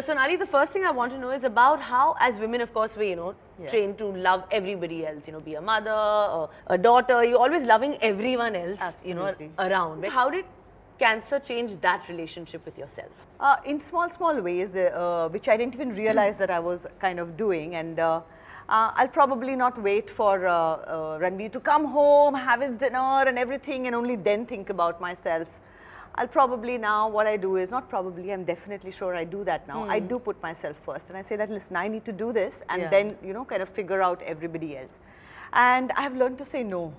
Sonali, the first thing I want to know is about how, as women, of course, we're, trained to love everybody else, be a mother, or a daughter, you're always loving everyone else, Absolutely. around. How did cancer change that relationship with yourself? In small ways, which I didn't even realize that I was kind of doing. And I'll probably not wait for Ranveer to come home, have his dinner and everything, and only then think about myself. I'll probably now, what I do is, not probably, I'm definitely sure I do that now. I do put myself first and I say that, listen, I need to do this, and then, kind of figure out everybody else. And I have learned to say no,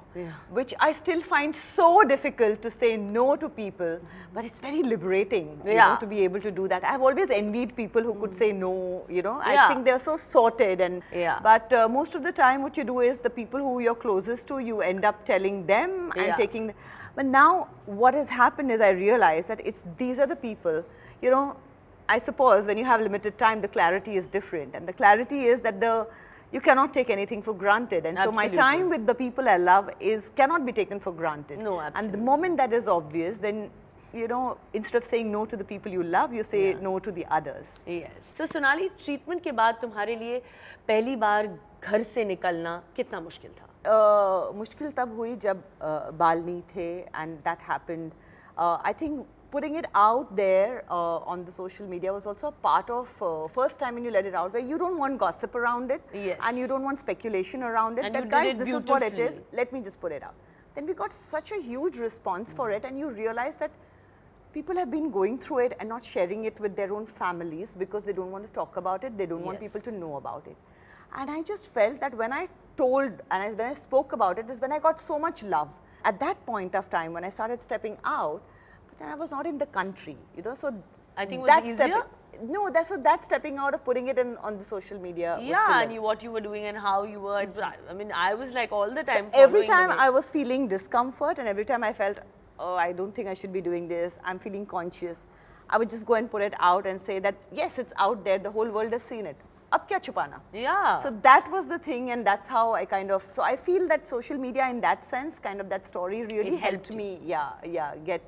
which I still find so difficult to say no to people, but it's very liberating, to be able to do that. I've always envied people who could say no, I think they're so sorted. And but most of the time what you do is the people who you're closest to, you end up telling them and taking. But now what has happened is I realize that these are the people, I suppose when you have limited time, the clarity is different. And the clarity is that you cannot take anything for granted. And so my time with the people I love cannot be taken for granted. No, absolutely. And the moment that is obvious, then, instead of saying no to the people you love, you say no to the others. Yes. So Sonali, treatment के बाद तुम्हारे लिए पहली बार घर से निकलना कितना मुश्किल था? मुश्किल तब हुई जब बाल नहीं थे, and that happened. I think putting it out there on the social media was also a part of first time when you let it out, where you don't want gossip around it, and you don't want speculation around it. And that guys, this is what it is. Let me just put it out. Then we got such a huge response for it, and you realize that people have been going through it and not sharing it with their own families because they don't want to talk about it. They don't want people to know about it. And I just felt that when I told and when I spoke about it is when I got so much love. At that point of time, when I started stepping out, but then I was not in the country, so I think it was easier? No, that stepping out of putting it on the social media. And what you were doing and how you were. I mean, I was like all the time. So every time I was feeling discomfort, and every time I felt, oh, I don't think I should be doing this, I'm feeling conscious, I would just go and put it out and say that, yes, it's out there, the whole world has seen it. Ab kya chupana? So that was the thing, and that's how I so I feel that social media in that sense, kind of that story really helped me, get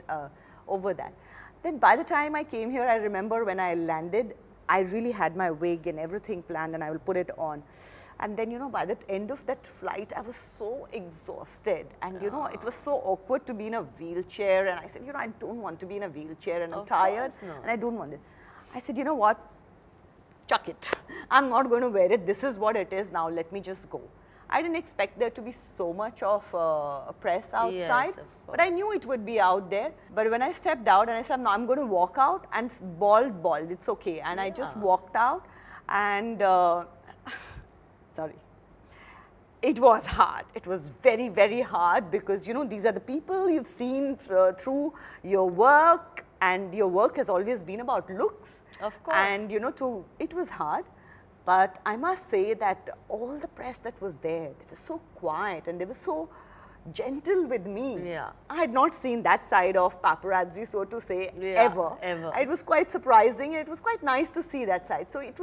over that. Then by the time I came here, I remember when I landed, I really had my wig and everything planned, and I will put it on. And then, by the end of that flight, I was so exhausted, and it was so awkward to be in a wheelchair, and I said, I don't want to be in a wheelchair, and I'm tired, and I don't want it. I said, you know what? Chuck it. I'm not going to wear it. This is what it is now. Let me just go. I didn't expect there to be so much of press outside, but I knew it would be out there. But when I stepped out and I said, no, I'm going to walk out, and bald, it's okay. And I just walked out, and sorry. It was hard. It was very, very hard because, these are the people you've seen through your work, and your work has always been about looks. Of course. And, it was hard. But I must say that all the press that was there, they were so quiet and they were so gentle with me. I had not seen that side of paparazzi, so to say, ever. It was quite surprising, and it was quite nice to see that side. So it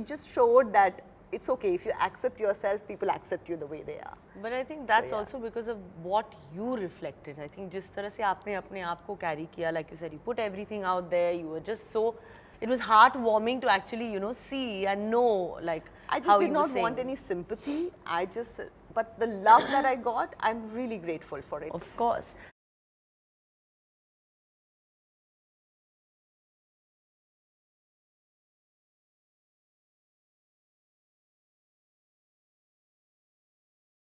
just showed that it's okay. If you accept yourself, people accept you the way they are. But I think that's also because of what you reflected. I think जिस तरह से आपने अपने आप को carry किया, like you said, you put everything out there. You were just so. It was heartwarming to actually, see and know, like, I just did not want any sympathy. But the love that I got, I'm really grateful for it. Of course.